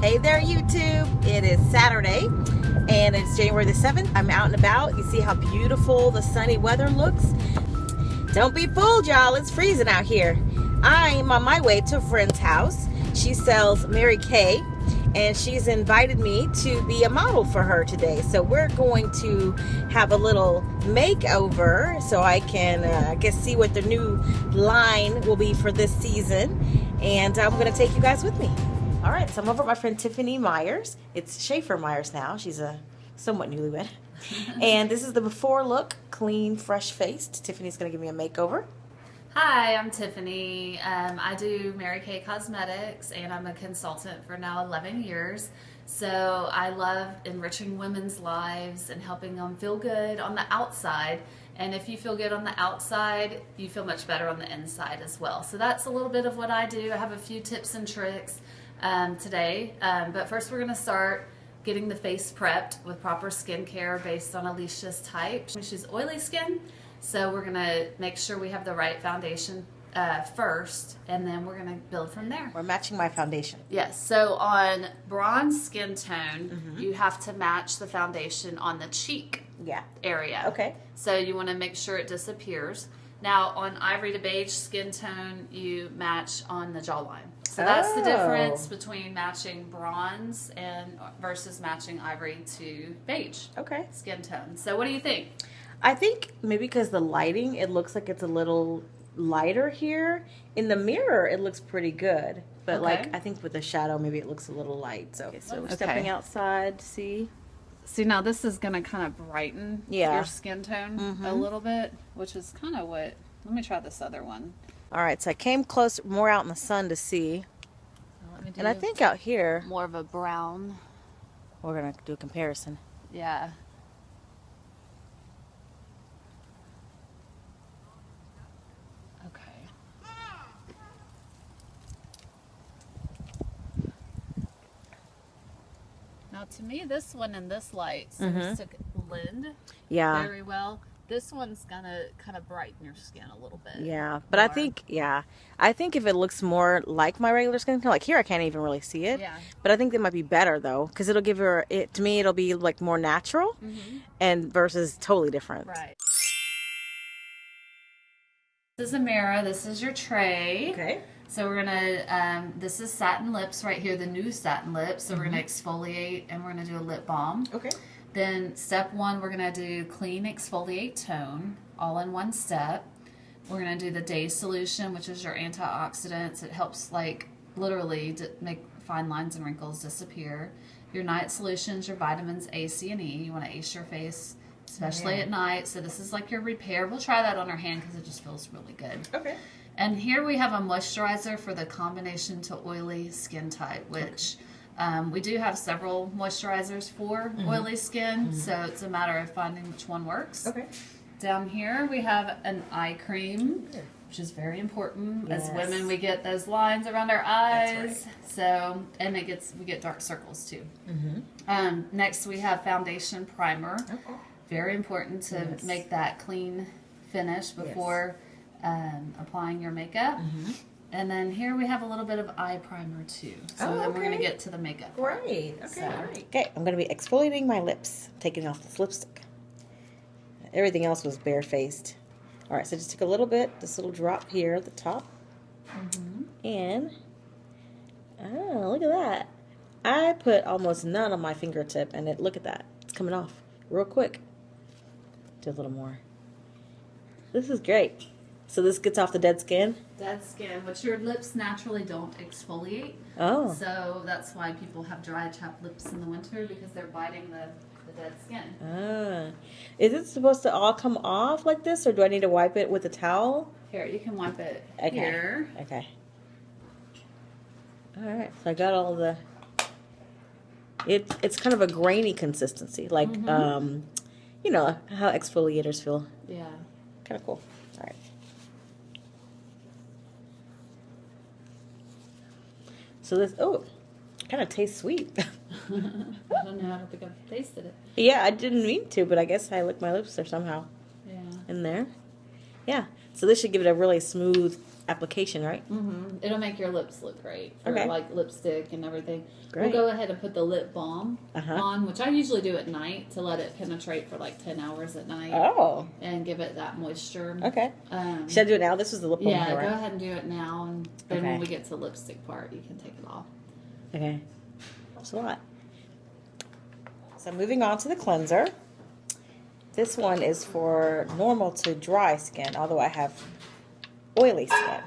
Hey there, YouTube. It is Saturday, and it's January the 7th. I'm out and about. You see how beautiful the sunny weather looks? Don't be fooled, y'all. It's freezing out here. I'm on my way to a friend's house. She sells Mary Kay, and she's invited me to be a model for her today. So we're going to have a little makeover so I can, see what the new line will be for this season. And I'm going to take you guys with me. All right, so I'm over at my friend Tiffany Myers. It's Schaefer Myers now. She's a somewhat newlywed. And this is the before look, clean, fresh-faced. Tiffany's going to give me a makeover. Hi, I'm Tiffany. I do Mary Kay Cosmetics, and I'm a consultant for now 11 years. So I love enriching women's lives and helping them feel good on the outside. And if you feel good on the outside, you feel much better on the inside as well. So that's a little bit of what I do. I have a few tips and tricks today. But first we're going to start getting the face prepped with proper skincare based on Alicia's type. She's oily skin. So we're going to make sure we have the right foundation first, and then we're going to build from there. We're matching my foundation. Yes. So on bronze skin tone, you have to match the foundation on the cheek area. Okay. So you want to make sure it disappears. Now on ivory to beige skin tone, you match on the jawline. So that's the difference between matching bronze and versus matching ivory to beige skin tone. So what do you think? I think maybe because the lighting, it looks like it's a little lighter here. In the mirror, it looks pretty good. But like, I think with the shadow, maybe it looks a little light. So, we're stepping outside to see. See, now this is going to kind of brighten your skin tone a little bit, which is kind of what, let me try this other one. All right, so I came close, more out in the sun to see. And I think out here, more of a brown. We're going to do a comparison. Yeah. Now, to me, this one and this light seems to blend very well. This one's gonna kind of brighten your skin a little bit. Yeah, but more. I think if it looks more like my regular skin tone, like here I can't even really see it. Yeah. But I think it might be better though, because it'll give her to me it'll be like more natural, and versus totally different. Right. This is a mirror. This is your tray. Okay. So we're gonna, this is satin lips right here, the new satin lips. So we're gonna exfoliate and we're gonna do a lip balm. Okay. Then step one, we're gonna do clean exfoliate tone, all in one step. We're gonna do the day solution, which is your antioxidants. It helps like literally make fine lines and wrinkles disappear. Your night solutions, your vitamins A, C, and E. You wanna ace your face, especially at night. So this is like your repair. We'll try that on our hand because it just feels really good. Okay. And here we have a moisturizer for the combination to oily skin type, which we do have several moisturizers for oily skin, so it's a matter of finding which one works. Okay. Down here we have an eye cream, which is very important. Yes. As women, we get those lines around our eyes. That's right. So, and we get dark circles too. Next we have foundation primer. Okay. Very important to make that clean finish before applying your makeup. And then here we have a little bit of eye primer too. So then we're going to get to the makeup. Great. Okay, I'm going to be exfoliating my lips, taking off this lipstick. Everything else was bare-faced. All right, so just take a little bit, this little drop here at the top. And, look at that. I put almost none on my fingertip, and look at that. It's coming off real quick. Do a little more. This is great. So this gets off the dead skin? Dead skin, which your lips naturally don't exfoliate. Oh. So that's why people have dry, chapped lips in the winter, because they're biting the dead skin. Ah. Is it supposed to all come off like this, or do I need to wipe it with a towel? Here, you can wipe it here. Okay. All right, so I got all the... It's kind of a grainy consistency, like, you know, how exfoliators feel. Yeah. Kind of cool. All right. So this, kind of tastes sweet. I don't know. I don't think I've tasted it. Yeah, I didn't mean to, but I guess I licked my lips there somehow. Yeah. In there. Yeah. So this should give it a really smooth application, right? It'll make your lips look great for Okay. like lipstick and everything. Great. We'll go ahead and put the lip balm on, which I usually do at night to let it penetrate for like 10 hours at night. Oh. And give it that moisture. Okay. Should I do it now? This was the lip balm. Yeah, here, right? go ahead and do it now, and then when we get to the lipstick part, you can take it off. Okay. That's a lot. So moving on to the cleanser. This one is for normal to dry skin, although I have oily skin.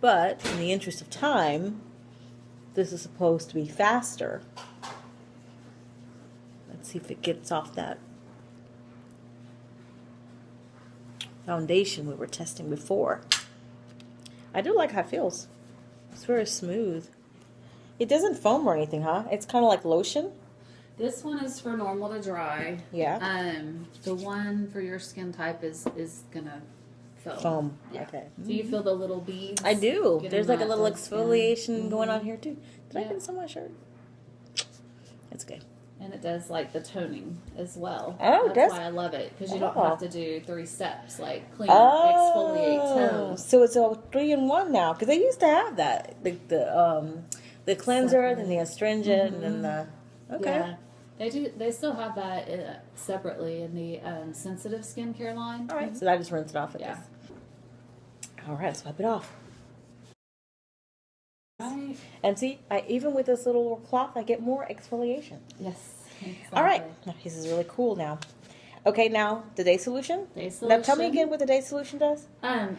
But in the interest of time, this is supposed to be faster. Let's see if it gets off that foundation we were testing before. I do like how it feels. It's very smooth. It doesn't foam or anything, huh? It's kind of like lotion. This one is for normal to dry. Yeah. The one for your skin type is gonna foam. Foam. Yeah. Okay. Do you feel the little beads? I do. There's like a little that exfoliation going on here too. Did I get this on my shirt? It's good. And it does like the toning as well. Oh, that's why I love it, because you don't have to do 3 steps like clean, exfoliate, tone. So it's a 3-in-1 now, because they used to have that the cleanser, then the astringent, and then the Yeah. They still have that separately in the sensitive skincare line. All right, so I just rinse it off with this. All right, let's wipe it off. Right. And see, even with this little cloth, I get more exfoliation. Yes. Exactly. All right, now, this is really cool now. Okay, now the day solution. Day solution. Now tell me again what the day solution does.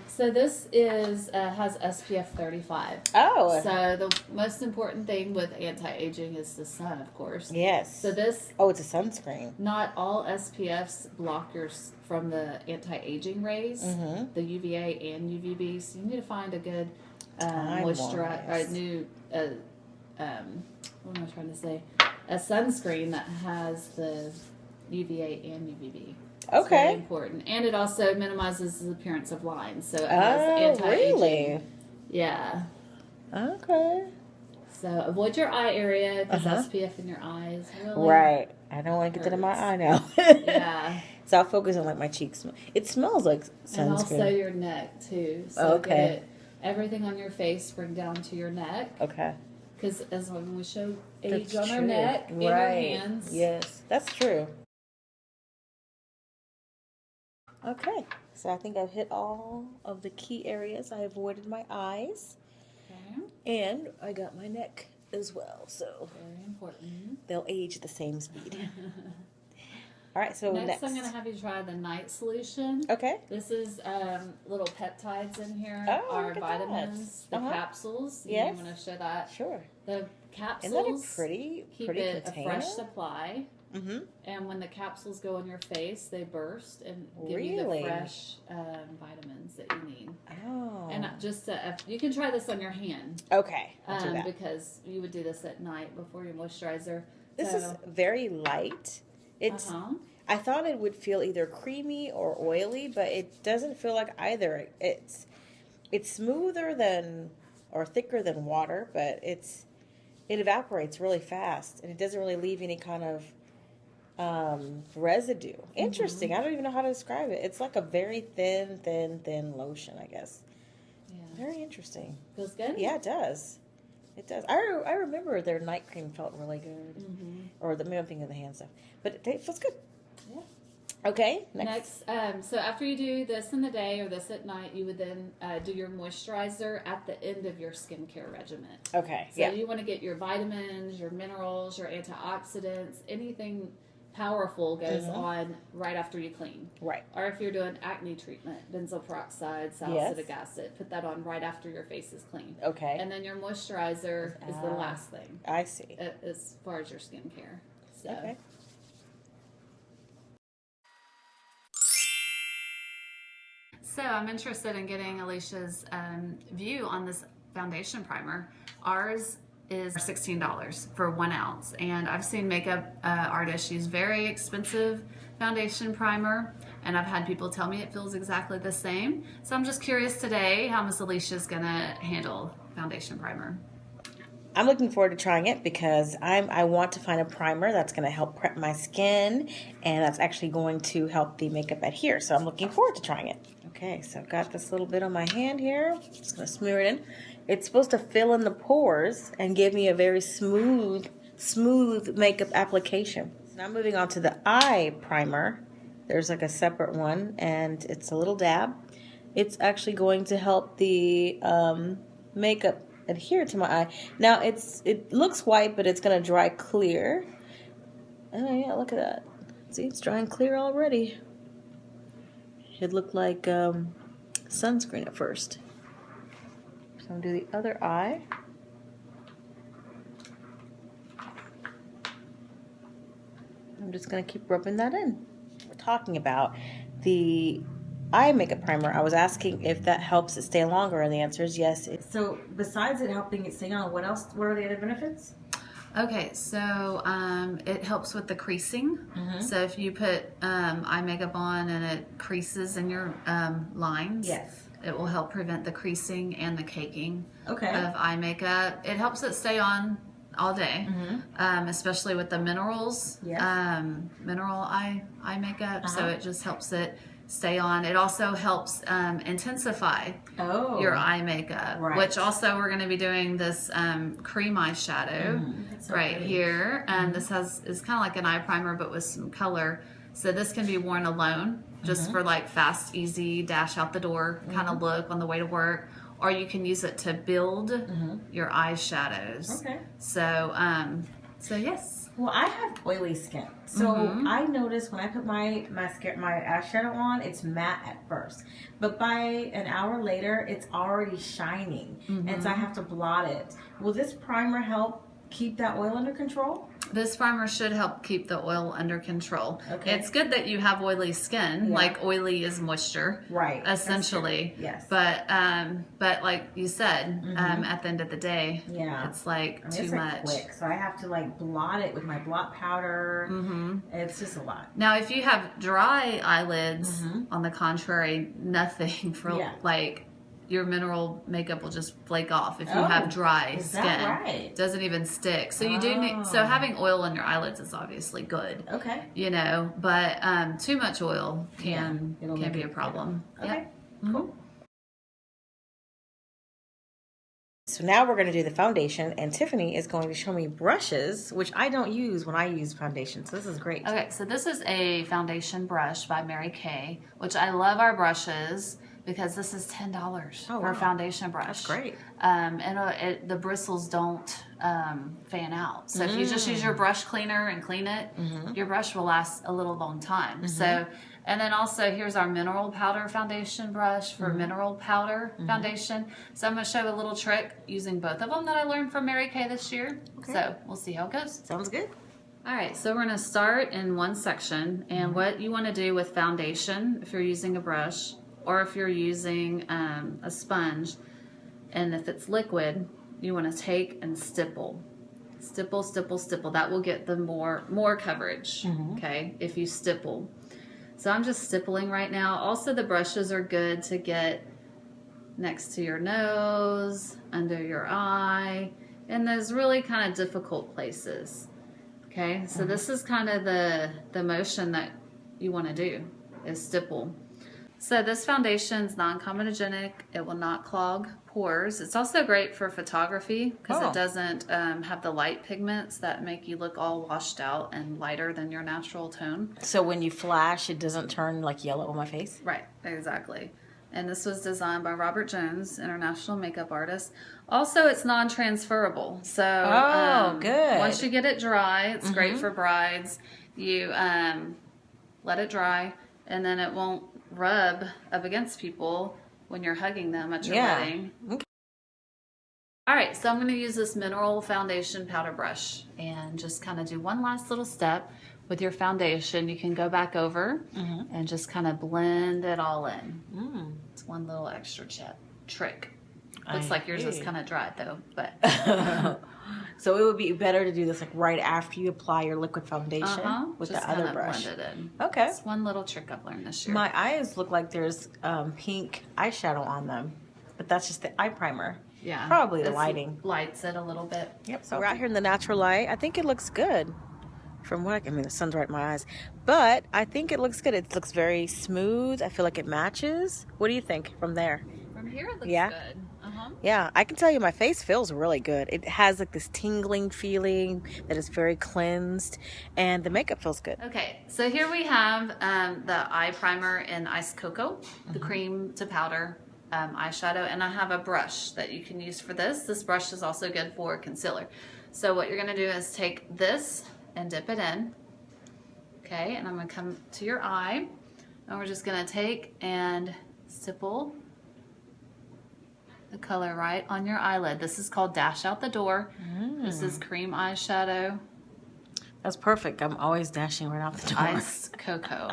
So this is has SPF 35. Oh. So the most important thing with anti-aging is the sun, of course. Yes. So this. Oh, it's a sunscreen. Not all SPFs block yours from the anti-aging rays, the UVA and UVB. So you need to find a good moisturizer, a new. What am I trying to say? A sunscreen that has the UVA and UVB. It's very important. And it also minimizes the appearance of lines. So it has anti-aging. Really? Yeah. Okay. So avoid your eye area, because SPF in your eyes really Right. I don't want to get that in my eye now. Yeah. So I'll focus on like my cheeks. It smells like sunscreen. And also your neck too. So get everything on your face, bring down to your neck. Okay. Because as when we show age on our neck and our hands. Yes, that's true. Okay, so I think I've hit all of the key areas. I avoided my eyes. Okay. And I got my neck as well. So very important. They'll age at the same speed. All right, so next I'm going to have you try the night solution. Okay. This is little peptides in here. Our vitamins, the capsules. You want to show that? Sure. The capsules. Isn't that a pretty keep it container? A fresh supply. And when the capsules go on your face, they burst and give you the fresh vitamins that you need. Oh. And just you can try this on your hand. Okay. I'll do that. Because you would do this at night before your moisturizer. This is very light. It's. I thought it would feel either creamy or oily, but it doesn't feel like either. It's smoother than or thicker than water, but it evaporates really fast, and it doesn't really leave any kind of residue. Interesting. I don't even know how to describe it. It's like a very thin lotion, I guess. Yeah. Very interesting. Feels good? Yeah, it does. It does. I remember their night cream felt really good. Or maybe I'm thinking of the hand stuff. But it feels good. Yeah. Okay. Next, so after you do this in the day or this at night, you would then do your moisturizer at the end of your skincare regimen. Okay. So you want to get your vitamins, your minerals, your antioxidants, anything powerful goes on right after you clean. Right. Or if you're doing acne treatment, benzoyl peroxide, salicylic acid, put that on right after your face is clean. Okay. And then your moisturizer is the last thing. I see. As far as your skincare. So. Okay. So I'm interested in getting Alicia's view on this foundation primer. Ours is $16 for 1 ounce, and I've seen makeup artists use very expensive foundation primer, and I've had people tell me it feels exactly the same. So I'm just curious today how Miss Alicia's gonna handle foundation primer. I'm looking forward to trying it because I want to find a primer that's going to help prep my skin, and that's actually going to help the makeup adhere. So I'm looking forward to trying it. Okay, so I've got this little bit on my hand here. Just gonna smear it in. It's supposed to fill in the pores and give me a very smooth makeup application. So now moving on to the eye primer. There's like a separate one, and it's a little dab. It's actually going to help the makeup adhere to my eye. Now it looks white, but it's gonna dry clear. Oh yeah, look at that. See, it's drying clear already. It looked like sunscreen at first. So I'm gonna do the other eye. I'm just gonna keep rubbing that in. We're talking about the eye makeup primer. I was asking if that helps it stay longer, and the answer is yes. So besides it helping it stay on, what else? What are the other benefits? Okay, so it helps with the creasing. So if you put eye makeup on and it creases in your lines, yes, it will help prevent the creasing and the caking of eye makeup. It helps it stay on all day, especially with the minerals, mineral eye makeup. So it just helps it stay on. It also helps intensify your eye makeup, which also we're going to be doing this cream eyeshadow so right pretty. Here. And this is kind of like an eye primer, but with some color. So this can be worn alone, just for like fast, easy, dash out the door kind of look on the way to work. Or you can use it to build your eyeshadows. Okay. So yes. Well, I have oily skin, so I notice when I put my eyeshadow on, it's matte at first, but by an hour later, it's already shining, and so I have to blot it. Will this primer help keep that oil under control? This primer should help keep the oil under control. Okay. It's good that you have oily skin. Yeah. Like oily is moisture, right? Essentially, yes. But like you said, at the end of the day, it's like too much. Quick, so I have to like blot it with my blot powder. It's just a lot. Now, if you have dry eyelids, on the contrary, nothing for like. Your mineral makeup will just flake off if you have dry skin. Right? It doesn't even stick. So you do need, so having oil on your eyelids is obviously good. Okay. You know, but too much oil can be a problem. Okay. Cool. So now we're going to do the foundation, and Tiffany is going to show me brushes, which I don't use when I use foundation. So this is great. Okay, so this is a foundation brush by Mary Kay, which I love our brushes. Because this is $10 for a foundation brush. That's great. And the bristles don't fan out. So if you just use your brush cleaner and clean it, your brush will last a little long time. So, and then also here's our mineral powder foundation brush for mineral powder foundation. So I'm going to show a little trick using both of them that I learned from Mary Kay this year. Okay. So we'll see how it goes. Sounds good. All right, so we're going to start in one section. And what you want to do with foundation, if you're using a brush, or if you're using a sponge, and if it's liquid, you want to take and stipple. Stipple, stipple, stipple. That will get the more coverage, okay, if you stipple. So I'm just stippling right now. Also, the brushes are good to get next to your nose, under your eye, and those really kind of difficult places. Okay, so this is kind of the motion that you want to do, is stipple. So this foundation is non-comedogenic. It will not clog pores. It's also great for photography because it doesn't have the light pigments that make you look all washed out and lighter than your natural tone. So when you flash, it doesn't turn like yellow on my face? Right, exactly. And this was designed by Robert Jones, international makeup artist. Also, it's non-transferable. So good. Once you get it dry, it's great for brides. You let it dry, and then it won't rub up against people when you're hugging them at your wedding. Okay. All right, so I'm going to use this mineral foundation powder brush and just kind of do one last little step with your foundation. You can go back over and just kind of blend it all in. It's one little extra trick. Looks like yours is kind of dry though, but so it would be better to do this like right after you apply your liquid foundation with the other brush. Blend it in. Okay. It's one little trick I've learned this year. My eyes look like there's pink eyeshadow on them, but that's just the eye primer. Yeah. Probably the lighting lights it a little bit. Yep. So we're out here in the natural light. I think it looks good. From what I mean, the sun's right in my eyes. But I think it looks good. It looks very smooth. I feel like it matches. What do you think from there? From here it looks good. Yeah, I can tell you my face feels really good. It has like this tingling feeling that is very cleansed, and the makeup feels good. Okay, so here we have the eye primer in Iced Cocoa, the cream to powder eyeshadow, and I have a brush that you can use for this. This brush is also good for concealer. So what you're gonna do is take this and dip it in. Okay, and I'm gonna come to your eye, and we're just gonna take and stipple the color right on your eyelid. This is called Dash Out the Door. This is cream eyeshadow. That's perfect. I'm always dashing right out the door. Iced Cocoa.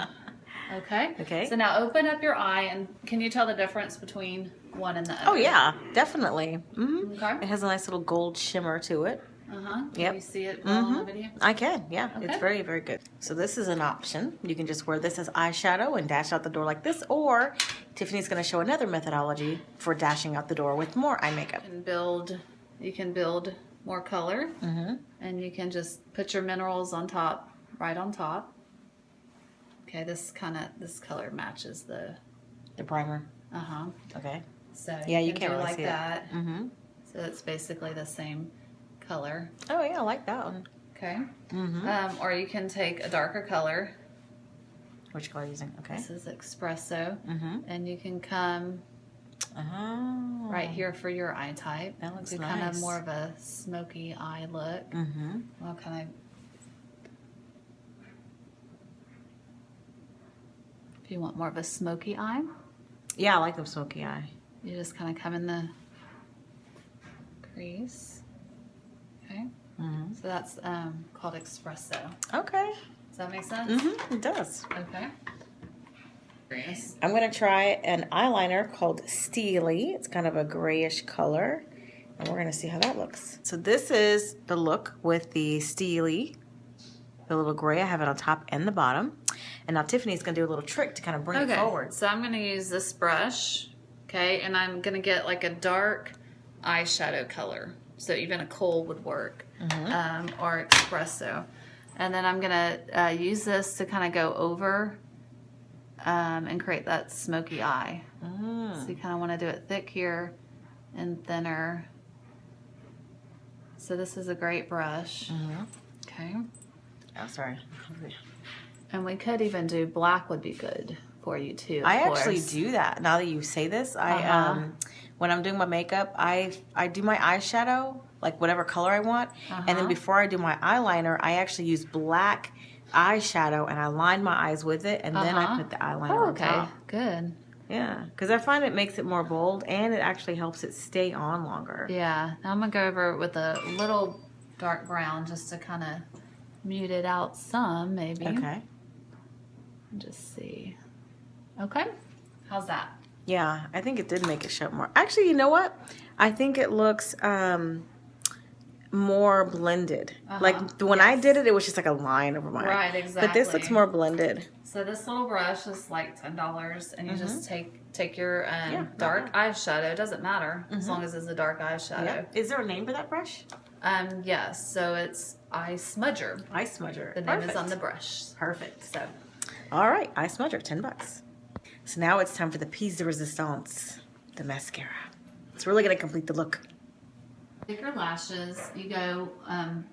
Okay? Okay. So now open up your eye, and can you tell the difference between one and the other? Oh yeah, definitely. Okay. It has a nice little gold shimmer to it. Yep. Can you see it well on the video? I can, yeah. Okay. It's very, very good. So this is an option. You can just wear this as eyeshadow and dash out the door like this, or Tiffany's going to show another methodology for dashing out the door with more eye makeup. You can build more color, and you can just put your minerals on top, right on top. Okay, this color matches the primer. Okay. So yeah, you can't do really like see that. it. So it's basically the same color. Oh yeah, I like that one. Okay. Or you can take a darker color. Which color are you using? Okay. This is espresso, and you can come right here for your eye type. That looks do nice. kind of more of a smoky eye look. Well, kind of. If you want more of a smoky eye. Yeah, I like the smoky eye. You just kind of come in the crease. Okay. So that's called espresso. Okay. Does that make sense? It does. Okay. I'm going to try an eyeliner called Steely. It's kind of a grayish color, and we're going to see how that looks. So this is the look with the Steely, the little gray. I have it on top and the bottom. And now Tiffany's going to do a little trick to kind of bring it forward. So I'm going to use this brush, okay, and I'm going to get like a dark eyeshadow color. So even a kohl would work, or espresso. And then I'm going to use this to kind of go over and create that smoky eye. So you kind of want to do it thick here and thinner. So this is a great brush. Okay. Oh, sorry. And we could even do black would be good for you too. I actually do that. Now that you say this, I when I'm doing my makeup, I do my eyeshadow, like whatever color I want, and then before I do my eyeliner, I actually use black eyeshadow and I line my eyes with it, and then I put the eyeliner on top. Good. Yeah, because I find it makes it more bold, and it actually helps it stay on longer. Yeah. Now I'm gonna go over it with a little dark brown just to kind of mute it out some, maybe. Okay. Just see. Okay. How's that? Yeah, I think it did make it show more. Actually, you know what? I think it looks more blended. Like when I did it, it was just like a line over my eye. Right, exactly. But this looks more blended. So this little brush is like $10, and you just take your dark eyeshadow. It doesn't matter as long as it's a dark eyeshadow. Yeah. Is there a name for that brush? Yes. So it's Eye Smudger. Eye Smudger. The name is on the brush. Perfect. So. All right, Eye Smudger, $10. So now it's time for the piece de resistance, the mascara. It's really going to complete the look. Take your lashes. You go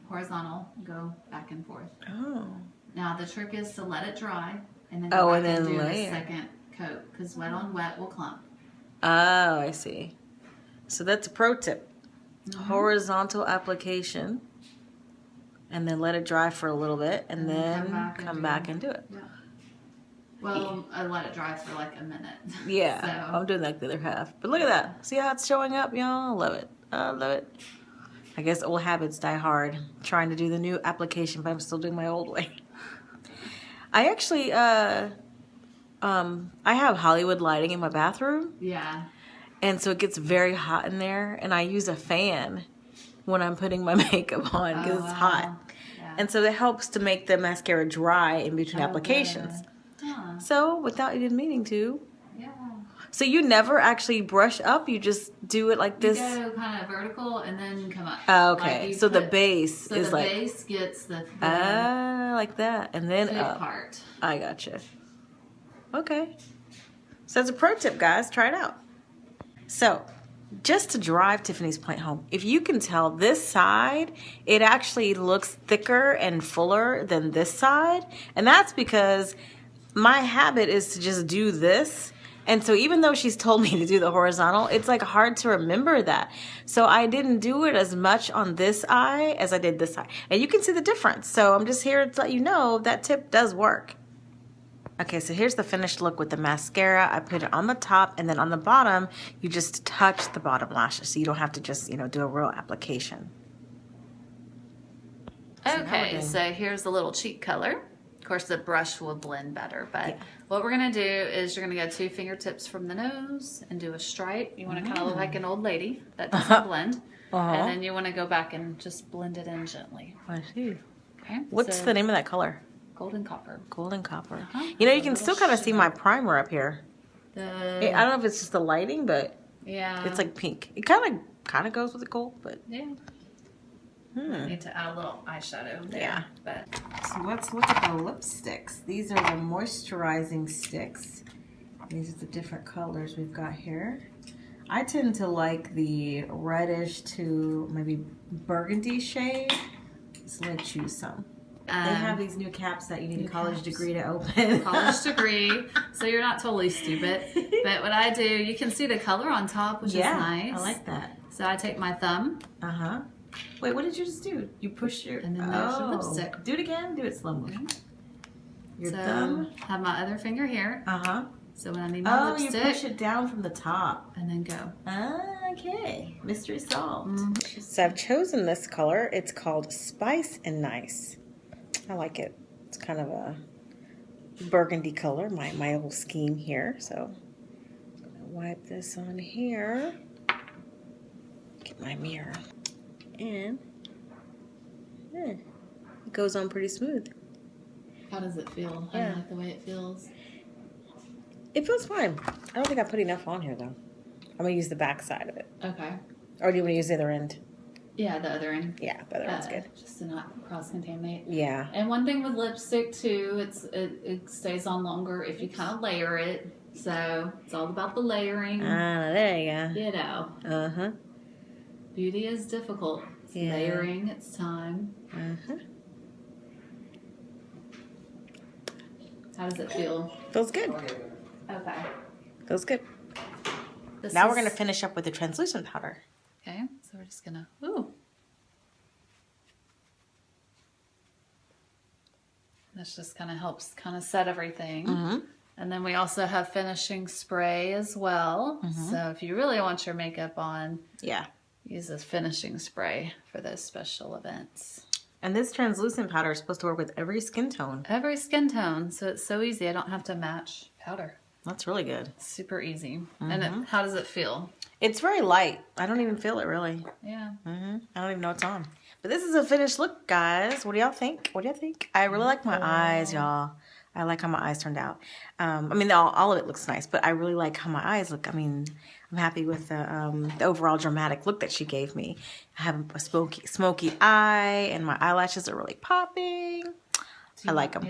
horizontal. Go back and forth. Oh. Now the trick is to let it dry, and then do a second coat, because wet on wet will clump. Oh, I see. So that's a pro tip. Horizontal application, and then let it dry for a little bit, and then come back and do it. Yeah. Well, I let it dry for like a minute. Yeah, so. I'm doing like the other half. But look at that. See how it's showing up, y'all? I love it. I love it. I guess old habits die hard. Trying to do the new application, but I'm still doing my old way. I actually, I have Hollywood lighting in my bathroom. Yeah. And so it gets very hot in there, and I use a fan when I'm putting my makeup on because it's hot. Yeah. And so it helps to make the mascara dry in between applications. Huh. So without even meaning to, So you never actually brush up, you just do it like this? You go kind of vertical and then come up. Oh, okay. Like so the base is like... So the base gets the like that. And then up. Part. I gotcha. Okay. So that's a pro tip, guys. Try it out. So, just to drive Tiffany's point home, if you can tell this side, it actually looks thicker and fuller than this side. And that's because my habit is to just do this. And so even though she's told me to do the horizontal, it's like hard to remember that. So I didn't do it as much on this eye as I did this eye. And you can see the difference. So I'm just here to let you know that tip does work. Okay, so here's the finished look with the mascara. I put it on the top, and then on the bottom, you just touch the bottom lashes, so you don't have to just, do a real application. Okay, so here's a little cheek color. Of course, the brush will blend better, but what we're gonna do is you're gonna go 2 fingertips from the nose and do a stripe. You wanna kind of look like an old lady. That doesn't blend. And then you wanna go back and just blend it in gently. I see. Okay. What's the name of that color? Golden copper. Golden copper. You can still kind of see my primer up here. I don't know if it's just the lighting, but it's like pink. It kind of goes with the gold, but I need to add a little eyeshadow there. But so let's look at the lipsticks. These are the moisturizing sticks. These are the different colors we've got here. I tend to like the reddish to maybe burgundy shade. So let's choose some. They have these new caps that you need a college degree to open. College degree, so you're not totally stupid. But what I do, you can see the color on top, which is nice. I like that. So I take my thumb. Wait, what did you just do? You push your... And then there's your lipstick. Do it again. Do it slow motion. Your so thumb. Have my other finger here. So when I need my lipstick... you push it down from the top. And then go. Okay. Mystery solved. So I've chosen this color. It's called Spice and Nice. I like it. It's kind of a burgundy color, my little scheme here. So I'm going to wipe this on here. Get my mirror. And it goes on pretty smooth. How does it feel? I like the way it feels. It feels fine. I don't think I put enough on here, though. I'm going to use the back side of it. Okay. Or do you want to use the other end? Yeah, the other end. Yeah, the other end's good. Just to not cross-contaminate. Yeah. And one thing with lipstick, too, it stays on longer if you kind of layer it. So, it's all about the layering. There you go. Beauty is difficult. It's layering, it's time. How does it feel? Feels good. Okay. Feels good. Now we're going to finish up with the translucent powder. Okay, so we're just gonna, ooh. This just kind of helps set everything. And then we also have finishing spray as well. So if you really want your makeup on, use this finishing spray for those special events. And this translucent powder is supposed to work with every skin tone. Every skin tone, so it's so easy. I don't have to match powder. That's really good. Super easy. And how does it feel? It's very light. I don't even feel it really. Yeah. I don't even know it's on. But this is a finished look, guys. What do y'all think? What do you think? I really like my eyes, y'all. I like how my eyes turned out. I mean, all of it looks nice, but I really like how my eyes look. I mean, I'm happy with the overall dramatic look that she gave me. I have a smoky eye, and my eyelashes are really popping. I like them.